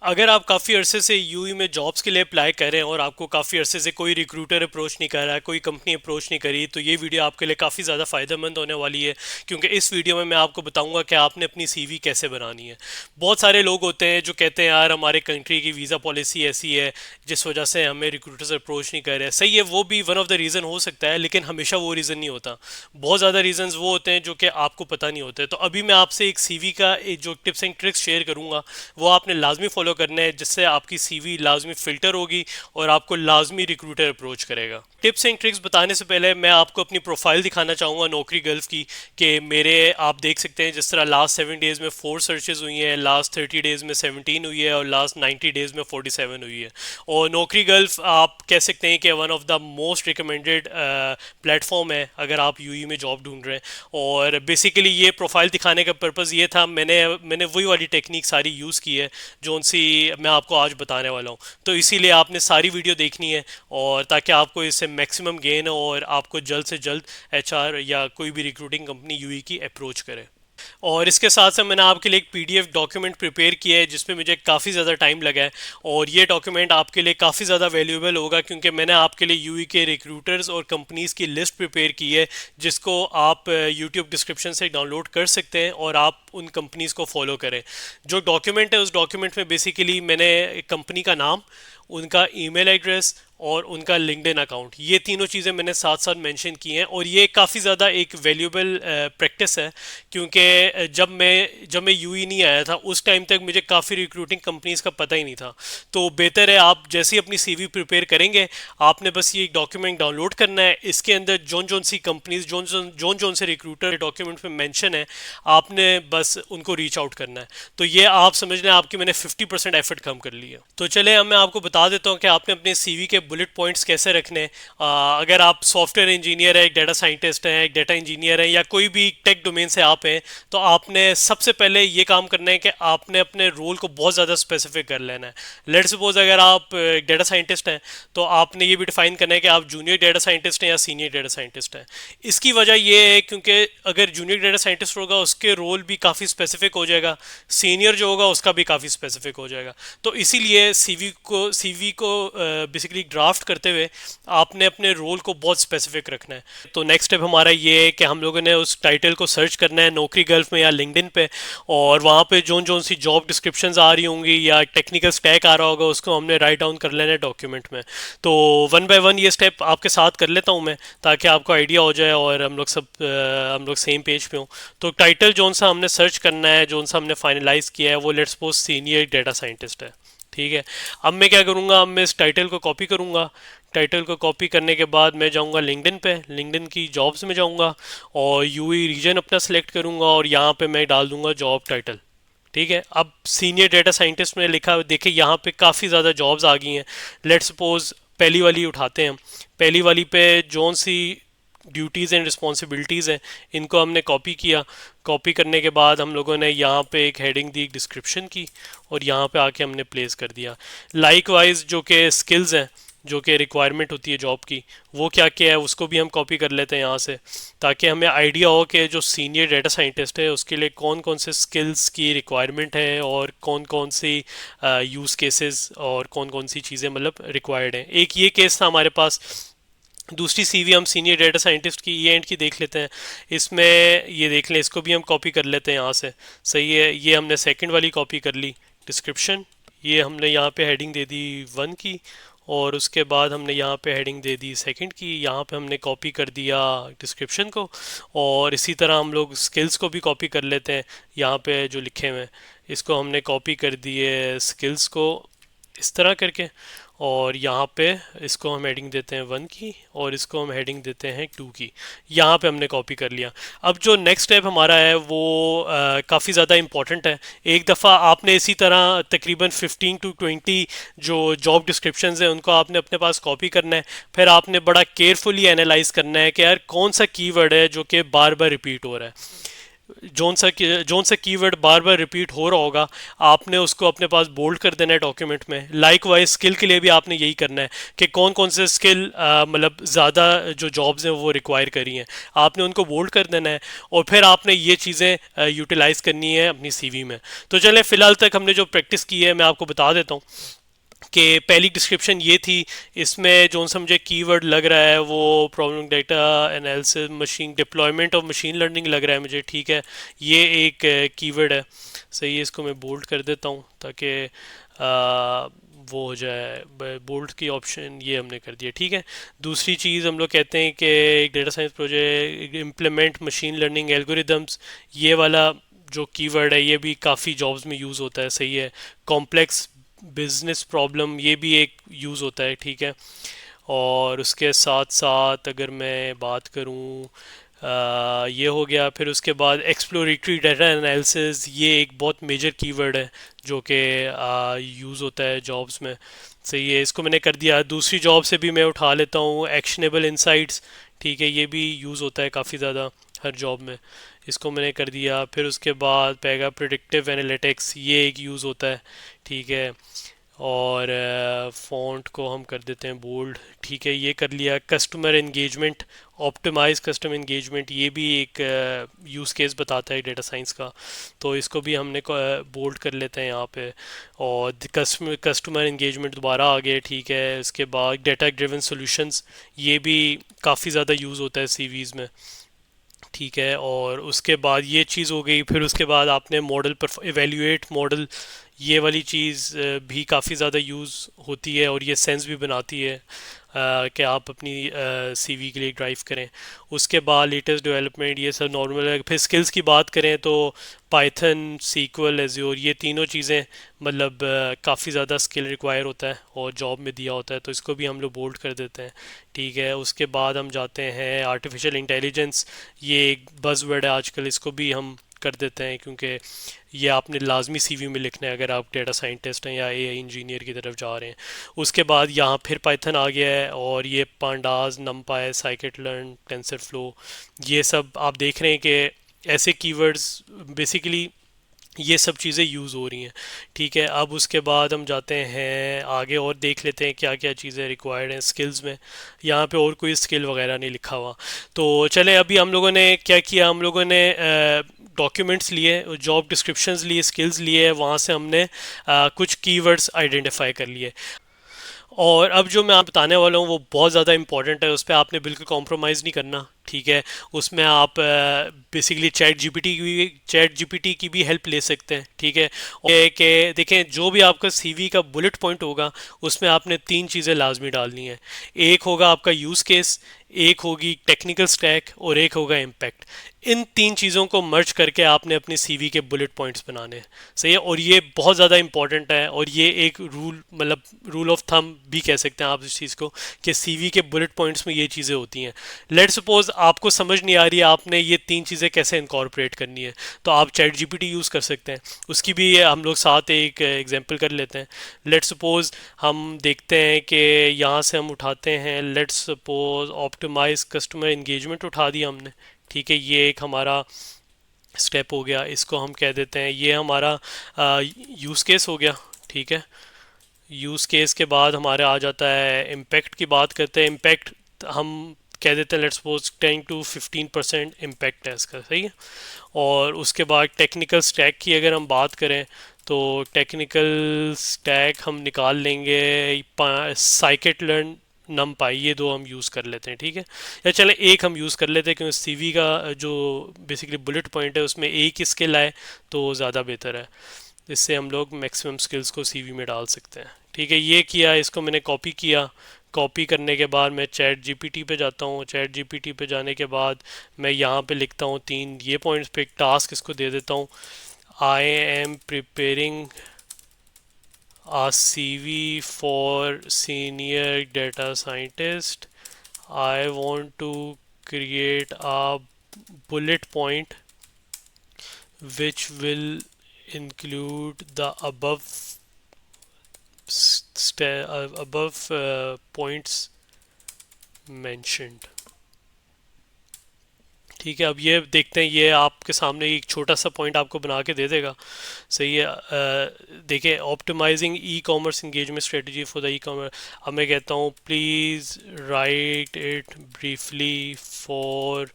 अगर आप काफ़ी अरसे से यूई में जॉब्स के लिए अप्लाई कर रहे हैं और आपको काफ़ी अरसे से कोई रिक्रूटर अप्रोच नहीं कर रहा है, कोई कंपनी अप्रोच नहीं करी, तो ये वीडियो आपके लिए काफ़ी ज़्यादा फ़ायदेमंद होने वाली है। क्योंकि इस वीडियो में मैं आपको बताऊंगा कि आपने अपनी सीवी कैसे बनानी है। बहुत सारे लोग होते हैं जो कहते हैं यार हमारे कंट्री की वीज़ा पॉलिसी ऐसी है जिस वजह से हमें रिक्रूटर्स अप्रोच नहीं कर रहे। सही है, वो भी वन ऑफ द रीज़न हो सकता है, लेकिन हमेशा वो रीज़न नहीं होता। बहुत ज़्यादा रीजंस वो होते हैं जो कि आपको पता नहीं होते। तो अभी मैं आपसे एक सीवी का जो टिप्स एंड ट्रिक्स शेयर करूंगा वो आपने लाजमी फॉलो करना है, जिससे आपकी सीवी लाजमी फिल्टर होगी और आपको लाजमी रिक्रूटर अप्रोच करेगा। टिप्स एंड ट्रिक्स बताने से पहले मैं आपको अपनी प्रोफाइल दिखाना चाहूँगा नौकरी गल्फ की, कि मेरे आप देख सकते हैं जिस तरह लास्ट 7 डेज़ में 4 सर्चेज हुई हैं, लास्ट 30 डेज़ में 17 हुई है और लास्ट 90 डेज़ में 47 हुई है। और नौकरी गल्फ आप कह सकते हैं कि one of the most recommended platform है अगर आप यूई में जॉब ढूंढ रहे हैं। और बेसिकली ये प्रोफाइल दिखाने का पर्पज़ ये था, मैंने मैंने वही वाली टेक्निक सारी यूज़ की है जो सी मैं आपको आज बताने वाला हूँ। तो इसीलिए आपने सारी वीडियो देखनी है, और ताकि आपको इससे मैक्सिमम गेन हो और आपको जल्द से जल्द एचआर या कोई भी रिक्रूटिंग कंपनी यूई की अप्रोच करे। और इसके साथ साथ मैंने आपके लिए एक पीडीएफ डॉक्यूमेंट प्रिपेयर किया है जिसमें मुझे काफ़ी ज़्यादा टाइम लगा है। और ये डॉक्यूमेंट आपके लिए काफ़ी ज़्यादा वैल्यूएबल होगा, क्योंकि मैंने आपके लिए यूई के रिक्रूटर्स और कंपनीज़ की लिस्ट प्रिपेयर की है, जिसको आप यूट्यूब डिस्क्रिप्शन से डाउनलोड कर सकते हैं और आप उन कंपनीज़ को फॉलो करें। जो डॉक्यूमेंट है उस डॉक्यूमेंट में बेसिकली मैंने कंपनी का नाम, उनका ईमेल एड्रेस और उनका लिंक्डइन अकाउंट, ये तीनों चीज़ें मैंने साथ साथ मेंशन की हैं। और ये काफ़ी ज़्यादा एक वैल्यूएबल प्रैक्टिस है, क्योंकि जब मैं यूई नहीं आया था उस टाइम तक मुझे काफ़ी रिक्रूटिंग कंपनीज़ का पता ही नहीं था। तो बेहतर है आप जैसे ही अपनी सीवी प्रिपेयर करेंगे, आपने बस ये डॉक्यूमेंट डाउनलोड करना है। इसके अंदर जोन जोन सी कंपनीज, जोन जोन से रिक्रूटर डॉक्यूमेंट में मेंशन है, आपने बस उनको रीच आउट करना है। तो ये आप समझ लें आपकी मैंने 50% एफर्ट कम कर लिया। तो चले अब मैं आपको बता देता हूँ कि आपने अपने सीवी के बुलेट पॉइंट्स कैसे रखने हैं। अगर आप सॉफ्टवेयर इंजीनियर है, एक डाटा साइंटिस्ट है, एक डाटा इंजीनियर है, या कोई भी टेक डोमेन से आप हैं, तो आपने सबसे पहले ये काम करना है कि आपने अपने रोल को बहुत ज़्यादा स्पेसिफिक कर लेना है। लेट सपोज अगर आप डाटा साइंटिस्ट हैं, तो आपने ये भी डिफाइन करना है कि आप जूनियर डाटा साइंटिस्ट हैं या सीनियर डाटा साइंटिस्ट हैं। इसकी वजह ये है क्योंकि अगर जूनियर डाटा साइंटिस्ट होगा उसके रोल भी काफ़ी स्पेसिफिक हो जाएगा, सीनियर जो होगा उसका भी काफ़ी स्पेसिफिक हो जाएगा। तो इसीलिए सीवी को बेसिकली ड्राफ्ट करते हुए आपने अपने रोल को बहुत स्पेसिफिक रखना है। तो नेक्स्ट स्टेप हमारा ये है कि हम लोगों ने उस टाइटल को सर्च करना है नौकरी गल्फ में या लिंक्डइन पे, और वहाँ पे जोन जोन सी जॉब डिस्क्रिप्शंस आ रही होंगी या टेक्निकल स्टैक आ रहा होगा उसको हमने राइट डाउन कर लेना है डॉक्यूमेंट में। तो वन बाय वन ये स्टेप आपके साथ कर लेता हूँ मैं, ताकि आपको आइडिया हो जाए और हम लोग सेम पेज पे हों। तो टाइटल जोन सा हमने सर्च करना है, जोन सा हमने फाइनलाइज किया है, वो let's suppose senior data scientist है। ठीक है, अब मैं क्या करूँगा, अब मैं इस टाइटल को कॉपी करूँगा। टाइटल को कॉपी करने के बाद मैं जाऊँगा लिंक्डइन पे, लिंक्डइन की जॉब्स में जाऊँगा और यूई रीजन अपना सेलेक्ट करूँगा और यहाँ पे मैं डाल दूँगा जॉब टाइटल। ठीक है, अब सीनियर डेटा साइंटिस्ट में लिखा, देखिए यहाँ पे काफ़ी ज़्यादा जॉब्स आ गई हैं। लेट्स सपोज पहली वाली उठाते हैं हम। पहली वाली पे जोन सी ड्यूटीज़ एंड रिस्पॉन्सिबिलिटीज़ हैं, इनको हमने कॉपी किया। कॉपी करने के बाद हम लोगों ने यहाँ पे एक हेडिंग दी डिस्क्रिप्शन की, और यहाँ पे आके हमने प्लेस कर दिया। लाइक वाइज जो कि स्किल्स हैं, जो कि रिक्वायरमेंट होती है जॉब की, वो क्या क्या है उसको भी हम कॉपी कर लेते हैं यहाँ से, ताकि हमें आइडिया हो कि जो सीनियर डाटा साइंटिस्ट है उसके लिए कौन कौन से स्किल्स की रिक्वायरमेंट है और कौन कौन सी यूज़ केसेस और कौन कौन सी चीज़ें मतलब रिक्वायर्ड हैं। एक ये केस था हमारे पास। दूसरी सीवी हम सीनियर डेटा साइंटिस्ट की ई एंड की देख लेते हैं। इसमें ये देख लें, इसको भी हम कॉपी कर लेते हैं यहाँ से। सही है, ये हमने सेकंड वाली कॉपी कर ली डिस्क्रिप्शन। ये हमने यहाँ पे हेडिंग दे दी 1 की, और उसके बाद हमने यहाँ पे हेडिंग दे दी सेकंड की। यहाँ पे हमने कॉपी कर दिया डिस्क्रिप्शन को, और इसी तरह हम लोग स्किल्स को भी कॉपी कर लेते हैं। यहाँ पे जो लिखे हुए हैं इसको हमने कॉपी कर दिए स्किल्स को इस तरह करके, और यहाँ पे इसको हम हेडिंग देते हैं 1 की और इसको हम हेडिंग देते हैं 2 की। यहाँ पे हमने कॉपी कर लिया। अब जो नेक्स्ट स्टेप हमारा है वो काफ़ी ज़्यादा इंपॉर्टेंट है। एक दफ़ा आपने इसी तरह तकरीबन 15 to 20 जो जॉब डिस्क्रिप्शंस हैं उनको आपने अपने पास कॉपी करना है। फिर आपने बड़ा केयरफुली एनालाइज करना है कि यार कौन सा कीवर्ड है जो कि बार बार रिपीट हो रहा है। जोन सा कीवर्ड बार बार रिपीट हो रहा होगा, आपने उसको अपने पास बोल्ड कर देना है डॉक्यूमेंट में। लाइक वाइज स्किल के लिए भी आपने यही करना है कि कौन कौन से स्किल मतलब ज़्यादा जो जॉब्स हैं वो रिक्वायर करी हैं, आपने उनको बोल्ड कर देना है, और फिर आपने ये चीज़ें यूटिलाइज करनी है अपनी सीवी में। तो चलें, फ़िलहाल तक हमने जो प्रैक्टिस की है मैं आपको बता देता हूँ कि पहली डिस्क्रिप्शन ये थी। इसमें जो सा मुझे कीवर्ड लग रहा है वो problem data analysis machine deployment of machine learning लग रहा है मुझे, ठीक है। ये एक कीवर्ड है, सही है। इसको मैं बोल्ड कर देता हूँ ताकि वो हो जाए, बोल्ड की ऑप्शन ये हमने कर दिया, ठीक है। दूसरी चीज़ हम लोग कहते हैं कि एक data science project implement machine learning algorithms, ये वाला जो कीवर्ड है ये भी काफ़ी जॉब्स में यूज़ होता है, सही है। कॉम्प्लेक्स बिजनेस प्रॉब्लम, ये भी एक यूज़ होता है, ठीक है। और उसके साथ साथ अगर मैं बात करूँ, ये हो गया। फिर उसके बाद एक्सप्लोरेटरी डाटा एनालिसिस, ये एक बहुत मेजर कीवर्ड है जो कि यूज़ होता है जॉब्स में, सही है। इसको मैंने कर दिया। दूसरी जॉब से भी मैं उठा लेता हूँ एक्शनेबल इंसाइट्स, ठीक है। ये भी यूज़ होता है काफ़ी ज़्यादा हर जॉब में, इसको मैंने कर दिया। फिर उसके बाद पेगा प्रिडिक्टिव एनालिटिक्स, ये एक यूज़ होता है, ठीक है। और फ़ॉन्ट को हम कर देते हैं बोल्ड, ठीक है। ये कर लिया। Customer engagement, optimise customer engagement, ये भी एक यूज़ केस बताता है डेटा साइंस का, तो इसको भी हमने बोल्ड कर लेते हैं यहाँ पे। और कस्टमर कस्टमर एंगेजमेंट दोबारा आ गया, ठीक है। इसके बाद डेटा ड्रिवन सॉल्यूशंस, ये भी काफ़ी ज़्यादा यूज़ होता है सीवीज़ में, ठीक है। और उसके बाद ये चीज़ हो गई। फिर उसके बाद आपने मॉडल पर इवेल्युएट मॉडल, ये वाली चीज़ भी काफ़ी ज़्यादा यूज़ होती है और ये सेंस भी बनाती है कि आप अपनी सीवी के लिए ड्राइव करें। उसके बाद लेटेस्ट डेवलपमेंट, ये सब नॉर्मल है। फिर स्किल्स की बात करें तो पाइथन, सीक्वल, एज्योर, ये तीनों चीज़ें मतलब काफ़ी ज़्यादा स्किल रिक्वायर होता है और जॉब में दिया होता है, तो इसको भी हम लोग बोल्ड कर देते हैं, ठीक है। उसके बाद हम जाते हैं आर्टिफिशियल इंटेलिजेंस, ये एक बज़वर्ड है आजकल, इसको भी हम कर देते हैं क्योंकि ये आपने लाजमी सीवी में लिखना है अगर आप डेटा साइंटिस्ट हैं या एआई इंजीनियर की तरफ जा रहे हैं। उसके बाद यहाँ फिर पाइथन आ गया है, और ये pandas, नमपाई, scikit learn, tensor flow, ये सब आप देख रहे हैं कि ऐसे कीवर्ड्स बेसिकली ये सब चीज़ें यूज़ हो रही हैं, ठीक है। अब उसके बाद हम जाते हैं आगे और देख लेते हैं क्या क्या चीज़ें रिक्वायर्ड हैं स्किल्स में। यहाँ पे और कोई स्किल वगैरह नहीं लिखा हुआ। तो चले, अभी हम लोगों ने क्या किया, हम लोगों ने डॉक्यूमेंट्स लिए, जॉब डिस्क्रिप्शंस लिए, स्किल्स लिए, वहाँ से हमने कुछ कीवर्ड्स आइडेंटिफाई कर लिए। और अब जो मैं आप बताने वाला हूँ वो बहुत ज़्यादा इंपॉर्टेंट है, उस पर आपने बिल्कुल कॉम्प्रोमाइज़ नहीं करना, ठीक है। उसमें आप बेसिकली चैट जीपीटी की भी हेल्प ले सकते हैं, ठीक है। और ये कि देखें, जो भी आपका सीवी का बुलेट पॉइंट होगा उसमें आपने तीन चीज़ें लाजमी डालनी है। एक होगा आपका यूज़ केस, एक होगी टेक्निकल स्टैक, और एक होगा इम्पैक्ट। इन तीन चीज़ों को मर्ज करके आपने अपने सीवी के बुलेट पॉइंट्स बनाने हैं, सही है। और ये बहुत ज़्यादा इंपॉर्टेंट है, और ये एक रूल, मतलब रूल ऑफ थंब भी कह सकते हैं आप इस चीज़ को, कि सीवी के बुलेट पॉइंट्स में ये चीज़ें होती हैं। लेट सपोज आपको समझ नहीं आ रही है आपने ये तीन चीज़ें कैसे इनकॉर्पोरेट करनी है, तो आप चैट जीपीटी यूज़ कर सकते हैं। उसकी भी हम लोग साथ एक एग्जांपल कर लेते हैं। लेट सपोज हम देखते हैं कि यहाँ से हम उठाते हैं, let suppose optimise customer engagement उठा दिया हमने, ठीक है। ये एक हमारा स्टेप हो गया, इसको हम कह देते हैं ये हमारा यूज़ केस हो गया, ठीक है। यूज़ केस के बाद हमारे आ जाता है इम्पैक्ट की बात करते हैं। इम्पैक्ट हम कह देते हैं लेट्स सपोज 10 to 15% इम्पैक्ट है इसका, सही है। और उसके बाद टेक्निकल स्टैक की अगर हम बात करें तो टेक्निकल स्टैक हम निकाल लेंगे, साइकिट लर्न, नम पाई, ये दो हम यूज़ कर लेते हैं, ठीक है। या चले एक हम यूज़ कर लेते हैं क्योंकि सीवी का जो बेसिकली बुलेट पॉइंट है उसमें एक ही स्किल आए तो ज़्यादा बेहतर है। इससे हम लोग मैक्सिमम स्किल्स को सीवी में डाल सकते हैं, ठीक है। ये किया, इसको मैंने कॉपी किया। कॉपी करने के बाद मैं चैट जीपीटी पे जाता हूँ। चैट जीपीटी पे जाने के बाद मैं यहाँ पे लिखता हूँ तीन ये पॉइंट्स पे, एक टास्क इसको दे देता हूँ। I am preparing a CV for senior data scientist. I want to create a bullet point which will include the above points mentioned, ठीक है, अब ये देखते हैं, ये आपके सामने एक छोटा सा पॉइंट आपको बना के दे देगा। सही है। देखिए, optimising e commerce engagement strategy for the e commerce. अब मैं कहता हूँ please write it briefly for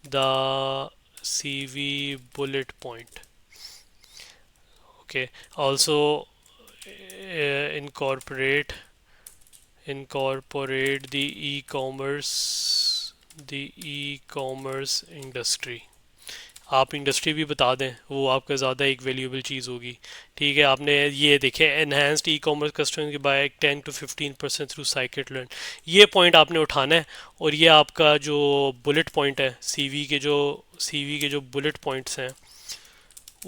the CV bullet point. Okay, also incorporate the e-commerce industry. आप इंडस्ट्री भी बता दें, वो आपका ज़्यादा एक वैल्यूएबल चीज़ होगी। ठीक है, आपने ये देखे एनहेंस्ड ई कॉमर्स कस्टमर के by 10 to 15% through scikit learn, ये पॉइंट आपने उठाना है। और ये आपका जो बुलेट पॉइंट है, सीवी के जो बुलेट पॉइंट्स हैं,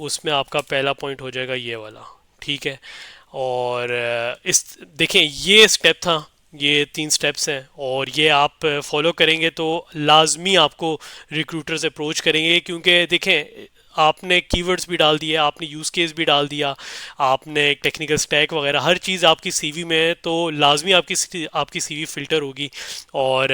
उसमें आपका पहला पॉइंट हो जाएगा ये वाला। ठीक है, और इस देखें ये स्टेप था, ये 3 स्टेप्स हैं, और ये आप फॉलो करेंगे तो लाजमी आपको रिक्रूटर्स अप्रोच करेंगे। क्योंकि देखें, आपने कीवर्ड्स भी डाल दिए, आपने यूज़ केस भी डाल दिया, आपने टेक्निकल स्टैक वगैरह हर चीज़ आपकी सीवी में है, तो लाजमी आपकी सीवी फ़िल्टर होगी। और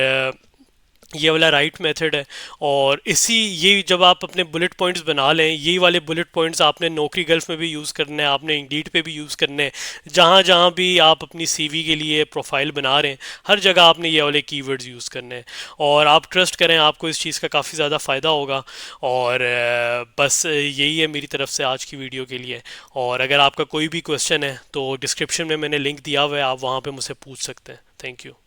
ये वाला राइट मेथड है। और ये जब आप अपने बुलेट पॉइंट्स बना लें, यही वाले बुलेट पॉइंट्स आपने नौकरी गल्फ में भी यूज़ करने हैं, आपने इंडीड पे भी यूज़ करने हैं, जहाँ जहाँ भी आप अपनी सीवी के लिए प्रोफाइल बना रहे हैं, हर जगह आपने ये वाले कीवर्ड्स यूज़ करने हैं। और आप ट्रस्ट करें, आपको इस चीज़ का काफ़ी ज़्यादा फ़ायदा होगा। और बस यही है मेरी तरफ से आज की वीडियो के लिए। और अगर आपका कोई भी क्वेश्चन है तो डिस्क्रिप्शन में मैंने लिंक दिया हुआ है, आप वहाँ पर मुझसे पूछ सकते हैं। Thank you.